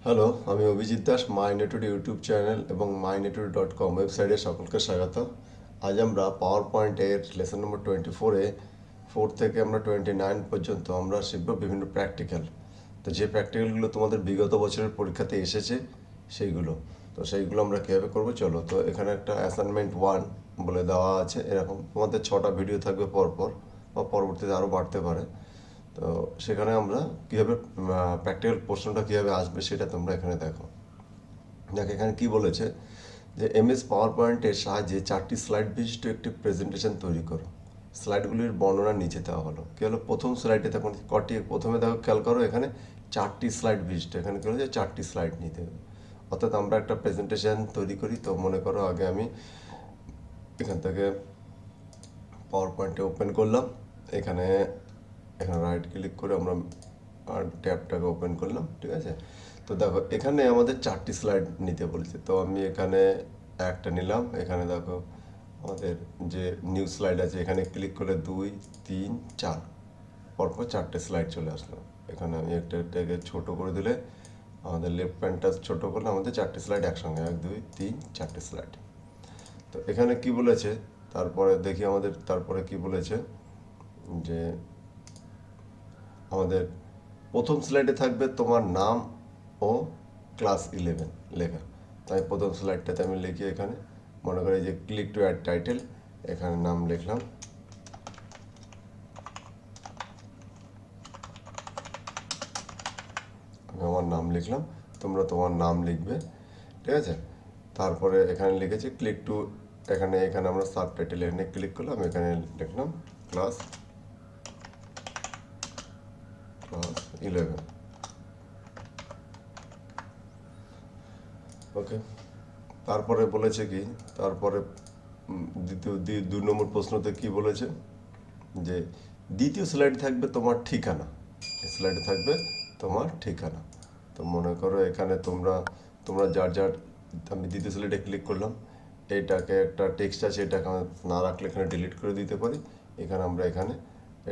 Hello, আমি অভিজিৎ দাস মাই network YouTube channel এবং mynetude.com ওয়েবসাইটে সকলকে স্বাগত। আজ আমরা পাওয়ার পয়েন্টের লেসন নম্বর 24-এ 4 থেকে আমরা 29 পর্যন্ত আমরা শিখব বিভিন্ন প্র্যাকটিক্যাল। তো যে প্র্যাকটিক্যালগুলো তোমাদের বিগত বছরের পরীক্ষাতে এসেছে সেইগুলো, তো সেইগুলো আমরা কীভাবে করবো চলো। তো এখানে একটা অ্যাসাইনমেন্ট 1 বলে দেওয়া আছে, এরকম তোমাদের 6টা ভিডিও থাকবে পরপর, বা পরবর্তীতে আরও বাড়তে পারে। তো সেখানে আমরা কীভাবে প্র্যাকটিক্যাল প্রশ্নটা কীভাবে আসবে সেটা তোমরা এখানে দেখো। এখানে কি বলেছে যে এমএস পাওয়ার পয়েন্টের সাহায্যে 4টি স্লাইড বিশিষ্ট একটি প্রেজেন্টেশন তৈরি করো। স্লাইডগুলির বর্ণনা নিচে দেওয়া হলো। কী হলো, প্রথম স্লাইডে তখন কটি, প্রথমে দেখো খেয়াল করো এখানে 4টি স্লাইড বিশিষ্ট, এখানে কী হলো যে 4টি স্লাইড নিতে হবে। অর্থাৎ আমরা একটা প্রেজেন্টেশন তৈরি করি। তো মনে করো আগে আমি এখান থেকে পাওয়ার পয়েন্টে ওপেন করলাম, এখানে এখানে রাইট ক্লিক করে আমরা ট্যাবটাকে ওপেন করলাম, ঠিক আছে। তো দেখো এখানে আমাদের 4টি স্লাইড নিতে বলেছে, তো আমি এখানে একটা নিলাম। এখানে দেখো আমাদের যে নিউ স্লাইড আছে, এখানে ক্লিক করলে 2, 3, 4 পরপর 4টে স্লাইড চলে আসলো। এখানে আমি একটাকে ছোটো করে দিলে আমাদের লেফট প্যানটা ছোটো করলে আমাদের 4টে স্লাইড একসঙ্গে 1, 2, 3, 4টে স্লাইড। তো এখানে কি বলেছে, তারপরে দেখি আমাদের তারপরে কি বলেছে যে আমাদের প্রথম স্লাইডে থাকবে তোমার নাম ও ক্লাস 11 লেখা। তাই প্রথম স্লাইডটাতে আমি লিখি, এখানে মনে করি যে ক্লিক টু অ্যাড টাইটেল, এখানে নাম লিখলাম, আমি আমার নাম লিখলাম, তোমরা তোমার নাম লিখবে, ঠিক আছে। তারপরে এখানে লিখেছি ক্লিক টু, এখানে আমরা সাব টাইটেল এখানে ক্লিক করলাম, এখানে লিখলাম ক্লাস 11, ওকে। তারপরে বলেছে কি, তারপরে দ্বিতীয় 2 নম্বর প্রশ্নতে কি বলেছে যে দ্বিতীয় স্লাইড থাকবে তোমার ঠিকানা, স্লাইডে থাকবে তোমার ঠিকানা। তো মনে করো এখানে তোমরা তোমরা যার যার, আমি দ্বিতীয় স্লাইডে ক্লিক করলাম, এইটাকে একটা টেক্সট আছে, এটাকে না রাখলে এখানে ডিলিট করে দিতে পারি। এখানে আমরা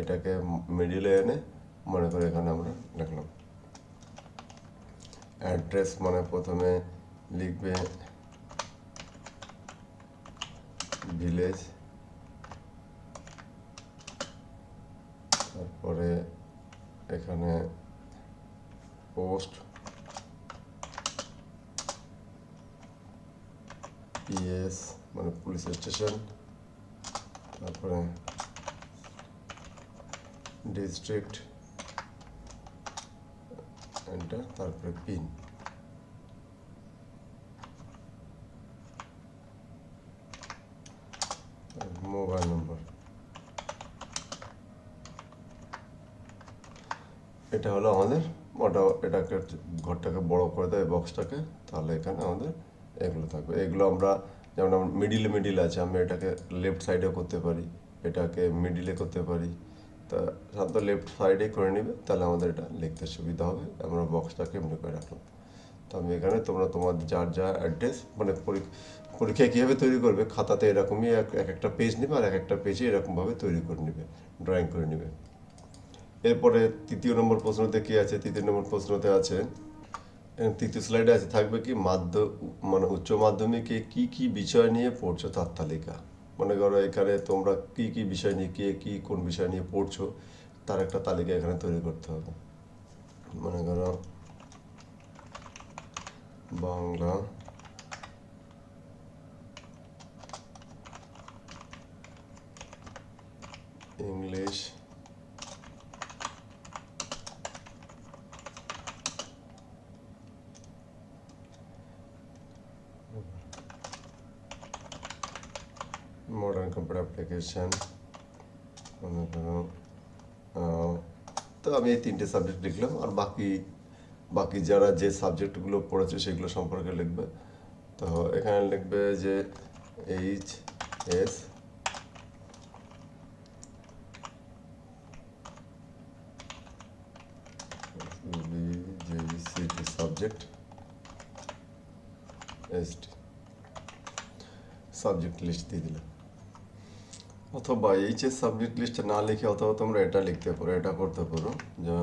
এটাকে মিডিলে এনে মনে করো এখানে আমরা লিখলাম অ্যাড্রেস, মানে প্রথমে লিখবে ভিলেজ, তারপরে এখানে পোস্ট, পিএস মানে পুলিশ স্টেশন, তারপরে ডিস্ট্রিক্ট, এন্টার, তারপরে পিন। মোবাইল নম্বর, এটা হলো আমাদের এটাকে ঘরটাকে বড় করে দেয় বক্সটাকে, তাহলে এখানে আমাদের এগুলো থাকবে। এগুলো আমরা যেমন আমার মিডিল আছে, আমি এটাকে লেফট সাইডে করতে পারি, এটাকে মিডিলে করতে পারি। তা সাধারণত লেফট সাইডেই করে নেবে, তাহলে আমাদের এটা লিখতে সুবিধা হবে। আমরা বক্সটাকে এমনি করে রাখলাম। তো আমি এখানে তোমরা তোমাদের যার যা অ্যাড্রেস, মানে পরীক্ষায় কীভাবে তৈরি করবে, খাতাতে এরকমই এক একটা পেজ নেবে, আর এক একটা পেজে এরকমভাবে তৈরি করে নেবে, ড্রয়িং করে নেবে। এরপরে 3 নম্বর প্রশ্নতে কি আছে, 3 নম্বর প্রশ্নতে আছে, তৃতীয় স্লাইডে আছে থাকবে কি মানে উচ্চ মাধ্যমিকে কি কি বিষয় নিয়ে পড়ছো তার তালিকা। মনে করো এখানে তোমরা কি কি বিষয় নিয়ে, কে কি কোন বিষয় নিয়ে পড়ছো তার একটা তালিকা এখানে তৈরি করতে হবে। মনে করো Bangla, English, modern computer application, মনে করো তো আমি এই 3টে সাবজেক্ট লিখলাম। আর বাকি যারা যে সাবজেক্টগুলো পড়েছে সেগুলো সম্পর্কে লিখবে। তো এখানে লিখবে যে এইচএস, বিজেসিটি সাবজেক্ট, এসটি সাবজেক্ট লিস্ট দিয়ে দিলাম। অথবা এইচএস সাবজেক্ট লিস্ট না লিখে অথবা তোমরা এটা লিখতে পারো, এটা করতে পারো যে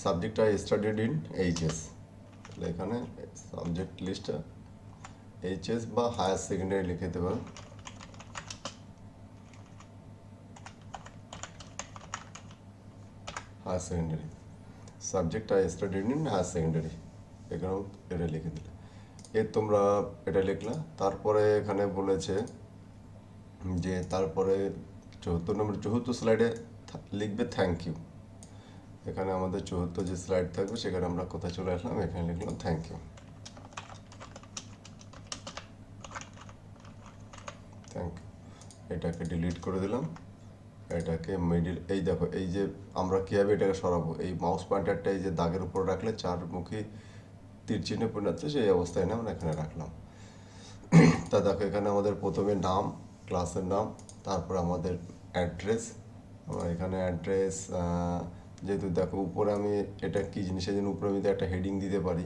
subject I studied in HS তাহলে এখানে সাবজেক্ট লিস্টটা এইচএস বা হায়ার সেকেন্ডারি লিখে দিতে পারেন। Higher secondary subject I studied in higher secondary, এখানেও এটা লিখে দিলে তোমরা এটা লিখলা। তারপরে এখানে বলেছে যে তারপরে 74 স্লাইডে লিখবে থ্যাংক ইউ। এখানে আমাদের 74 যে স্লাইড থাকবে সেখানে আমরা কোথায় চলে আসলাম, এখানে লিখলাম থ্যাংক ইউ। থ্যাংক ইউ, এটাকে ডিলিট করে দিলাম। এটাকে মিডিল, এই দেখো এই যে আমরা কীভাবে এটাকে সরাবো, এই মাউস পয়েন্টারটা এই যে দাগের উপর রাখলে চারমুখী তীর চিহ্নে পরিণত হচ্ছে, সেই অবস্থায় না আমরা এখানে রাখলাম। তা দেখো এখানে আমাদের প্রথমে নাম, ক্লাসের নাম, তারপর আমাদের অ্যাড্রেস। আমার এখানে অ্যাড্রেস যেহেতু দেখো উপরে আমি এটা কী জিনিস, সেই জন্য উপরে আমি একটা হেডিং দিতে পারি।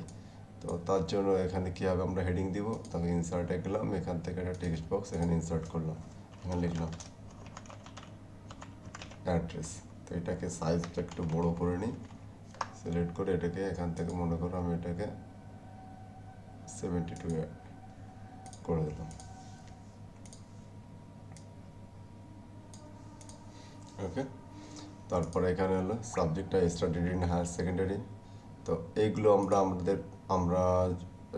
তো তার জন্য এখানে কীভাবে আমরা হেডিং দিব, তাকে ইনসার্টে গেলাম, এখান থেকে একটা টেক্সট বক্স এখানে ইনসার্ট করলাম, এখানে লিখলাম অ্যাড্রেস। তো এটাকে সাইজটা একটু বড় করে নিই, সিলেক্ট করে এটাকে এখান থেকে মনে করো আমি এটাকে 72 করে দিলাম। ওকে, তারপরে এখানে হলো সাবজেক্টটা স্টাডিড ইন হায়ার সেকেন্ডারি। তো এইগুলো আমরা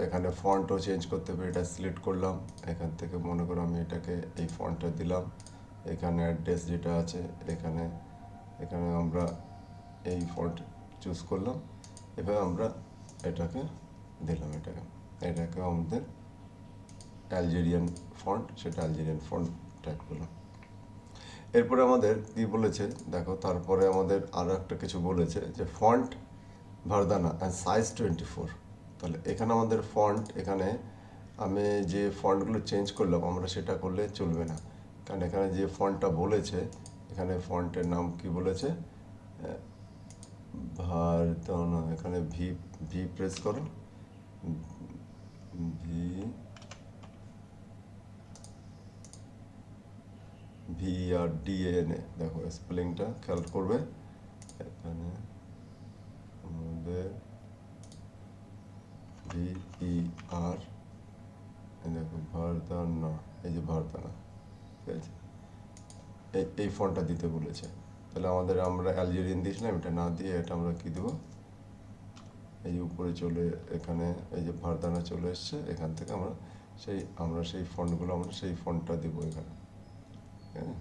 এখানে ফন্টও চেঞ্জ করতে পারি, এটা সিলেক্ট করলাম, এখান থেকে মনে করো আমি এটাকে এই ফন্টটা দিলাম। এখানে অ্যাড্রেস যেটা আছে এখানে আমরা এই ফন্ট চুজ করলাম, এভাবে আমরা এটাকে দিলাম। এটাকে আমাদের অ্যালজেরিয়ান ফন্ট, সেটা অ্যালজেরিয়ান ফন্ট টাইপ করলাম। এরপরে আমাদের কি বলেছে দেখো, তারপরে আমাদের আরও একটা কিছু বলেছে যে ফন্ট ভারদানা অ্যান্ড সাইজ 24। তাহলে এখানে আমাদের ফন্ট, এখানে আমি যে ফন্টগুলো চেঞ্জ করলাম আমরা সেটা করলে চলবে না, কারণ এখানে যে ফন্টটা বলেছে, এখানে ফন্টের নাম কি বলেছে, ভারদানা। এখানে ভি প্রেস করো, VRDANA, দেখো স্পেলিংটা খেয়াল করবে। এখানে আমাদের VER, দেখো ভারদানা, এই যে ভারদানা, ঠিক আছে, এই ফন্টটা দিতে বলেছে। তাহলে আমরা অ্যালজেরিয়ান দিয়েছিলাম, এটা না দিয়ে এটা আমরা কি দেবো, এই যে উপরে চলে এখানে এই যে ভারদানা চলে এসছে, এখান থেকে আমরা সেই ফন্টগুলো সেই ফন্টটা দেবো এখানে। হ্যাঁ,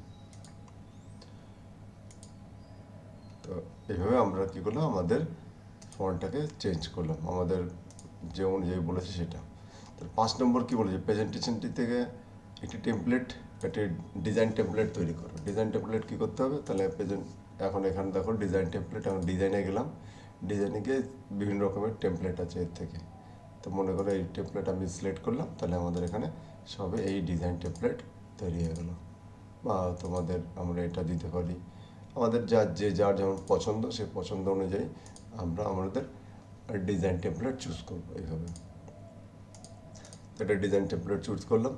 তো এইভাবে আমরা কী করলাম, আমাদের ফন্টটাকে চেঞ্জ করলাম আমাদের যে অনুযায়ী বলেছে সেটা। তো 5 নম্বর কী বলেছে, প্রেজেন্টেশনটি থেকে একটি ডিজাইন টেমপ্লেট তৈরি করো। ডিজাইন টেমপ্লেট কী করতে হবে, তাহলে এখানে দেখো ডিজাইন টেমপ্লেট, আমি ডিজাইনে গেলাম, ডিজাইনে গিয়ে বিভিন্ন রকমের টেমপ্লেট আছে এর থেকে। তো মনে করো এই টেমপ্লেট আমি সিলেক্ট করলাম, তাহলে আমাদের এখানে সবে এই ডিজাইন টেমপ্লেট তৈরি হয়ে গেলো। বা আমরা এটা দিতে পারি, আমাদের যার যেমন পছন্দ, সেই পছন্দ অনুযায়ী আমরা আমাদের ডিজাইন টেমপ্লেট চুজ করবো এইভাবে। এটা ডিজাইন টেমপ্লেট চুজ করলাম।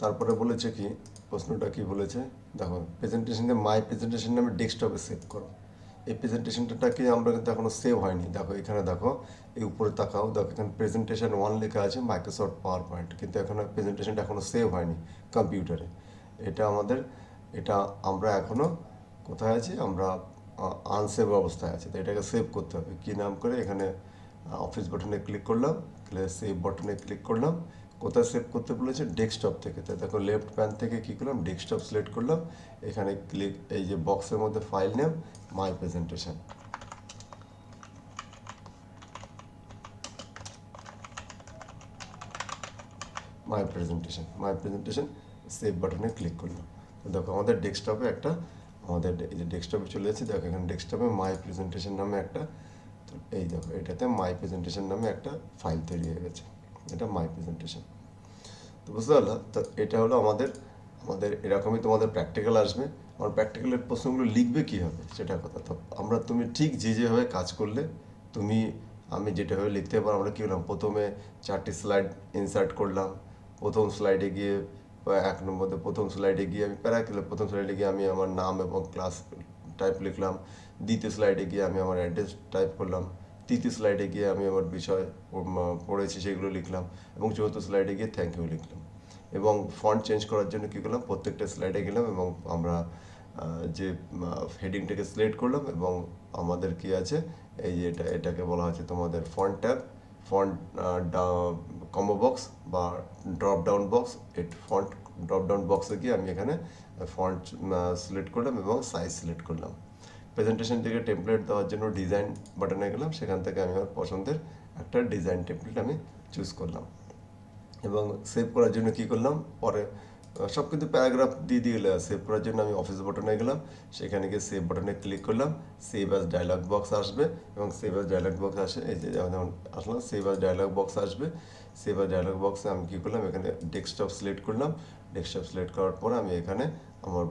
তারপরে বলেছে কি, প্রশ্নটা কি বলেছে দেখো, প্রেজেন্টেশনে মাই প্রেজেন্টেশন নামে ডেস্কটপে সেভ করো। এই প্রেজেন্টেশনটা কি আমরা কিন্তু এখনো সেভ হয়নি। দেখো এখানে দেখো, এই উপরে তাকাও, দেখো এখানে প্রেজেন্টেশন 1 লেখা আছে মাইক্রোসফট পাওয়ার পয়েন্ট, কিন্তু এখানে প্রেজেন্টেশনটা এখনো সেভ হয়নি কম্পিউটারে। এটা আমরা এখনো কোথায় আছি, আমরা আনসেভ অবস্থায় আছে। তো এটাকে সেভ করতে হবে, কী নাম করে, এখানে অফিস বাটনে ক্লিক করলাম, সেভ বাটনে ক্লিক করলাম। কোথায় সেভ করতে বলেছে, ডেস্কটপ থেকে। তো দেখো লেফট প্যান থেকে কী করলাম, ডেস্কটপ সিলেক্ট করলাম, এখানে এই যে বক্সের মধ্যে file name my presentation, my presentation save বাটনে ক্লিক করলাম। তো দেখো আমাদের ডেস্কটপে এই যে ডেস্কটপে চলে যাচ্ছে, দেখো এখানে ডেস্কটপে মাই প্রেজেন্টেশন নামে একটা, তো এই দেখো এটাতে মাই প্রেজেন্টেশন নামে একটা ফাইল তৈরি হয়ে গেছে, এটা মাই প্রেজেন্টেশন। তো বুঝতে পারলা, তো এটা হলো আমাদের এরকমই তোমাদের প্র্যাকটিক্যাল আসবে। আমার প্র্যাকটিক্যালের প্রশ্নগুলো লিখবে কীভাবে সেটা কথা। তো তুমি ঠিক যেভাবে কাজ করলে, আমি যেটাভাবে লিখতে পারো, আমরা কী করলাম, প্রথমে 4টি স্লাইড ইনসার্ট করলাম। প্রথম স্লাইডে গিয়ে প্রথম স্লাইডে গিয়ে আমি প্রথম স্লাইডে গিয়ে আমি আমার নাম এবং ক্লাস টাইপ লিখলাম। দ্বিতীয় স্লাইডে গিয়ে আমি আমার অ্যাড্রেস টাইপ করলাম। তৃতীয় স্লাইডে গিয়ে আমি আমার বিষয় পড়েছি সেগুলো লিখলাম, এবং চতুর্থ স্লাইডে গিয়ে থ্যাংক ইউ লিখলাম। এবং ফন্ট চেঞ্জ করার জন্য কী করলাম, প্রত্যেকটা স্লাইডে গেলাম এবং আমরা যে হেডিংটাকে সিলেক্ট করলাম, এবং আমাদের কি আছে এই যে এটাকে বলা হচ্ছে তোমাদের font tab, font combo box বা ড্রপ ডাউন বক্স। এই ফন্ট ড্রপ ডাউন বক্সে গিয়ে আমি এখানে ফন্ট সিলেক্ট করলাম এবং সাইজ সিলেক্ট করলাম। প্রেজেন্টেশন থেকে টেমপ্লেট দেওয়ার জন্য ডিজাইন বাটনে গেলাম, সেখান থেকে আমি আমার পছন্দের একটা ডিজাইন টেমপ্লেট আমি চুজ করলাম। এবং সেভ করার জন্য কি করলাম, পরে সব কিন্তু প্যারাগ্রাফ দিয়ে দিলে সেভ করার জন্য আমি অফিস বাটনে গেলাম, সেখানে গিয়ে সেভ বাটনে ক্লিক করলাম। সেভ অ্যাজ ডায়লগ বক্স আসবে, এবং সেভ অ্যাজ ডায়লগ বক্স আসে, এই যে যেমন আসলাম সেভ অ্যাজ ডায়লগ বক্স আসবে। সেভ অ্যাজ ডায়লগ বক্সে আমি কী করলাম, এখানে ডেস্কটপ সিলেক্ট করলাম। ডেস্কটপ সিলেক্ট করার পরে আমি এখানে আমার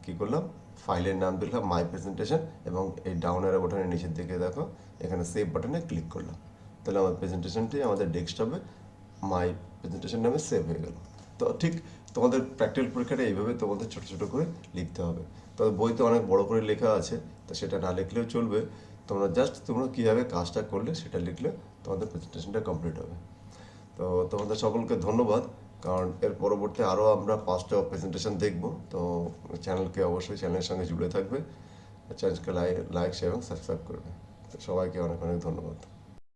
কী করলাম, ফাইলের নাম দিলাম মাই প্রেজেন্টেশন, এবং এই ডাউন অ্যারো বাটনের নিচের দিকে দেখো এখানে সেভ বাটনে ক্লিক করলাম। তাহলে আমার প্রেজেন্টেশনটি আমাদের ডেস্কটপে মাই প্রেজেন্টেশন নামে সেভ হয়ে গেল। তো ঠিক তোমাদের প্র্যাকটিক্যাল পরীক্ষাটা এইভাবে তোমাদের ছোটো ছোটো করে লিখতে হবে। তবে বইতে অনেক বড় করে লেখা আছে, তো সেটা না লিখলেও চলবে। তোমরা কীভাবে কাজটা করলে সেটা লিখলে তোমাদের প্রেজেন্টেশনটা কমপ্লিট হবে। তো তোমাদের সকলকে ধন্যবাদ, কারণ এর পরবর্তী আরও আমরা 5টা প্রেজেন্টেশন দেখব। তো চ্যানেলের সঙ্গে জুড়ে থাকবে, চ্যানেলকে লাইক শেয়ার এবং সাবস্ক্রাইব করবে। তো সবাইকে অনেক অনেক ধন্যবাদ।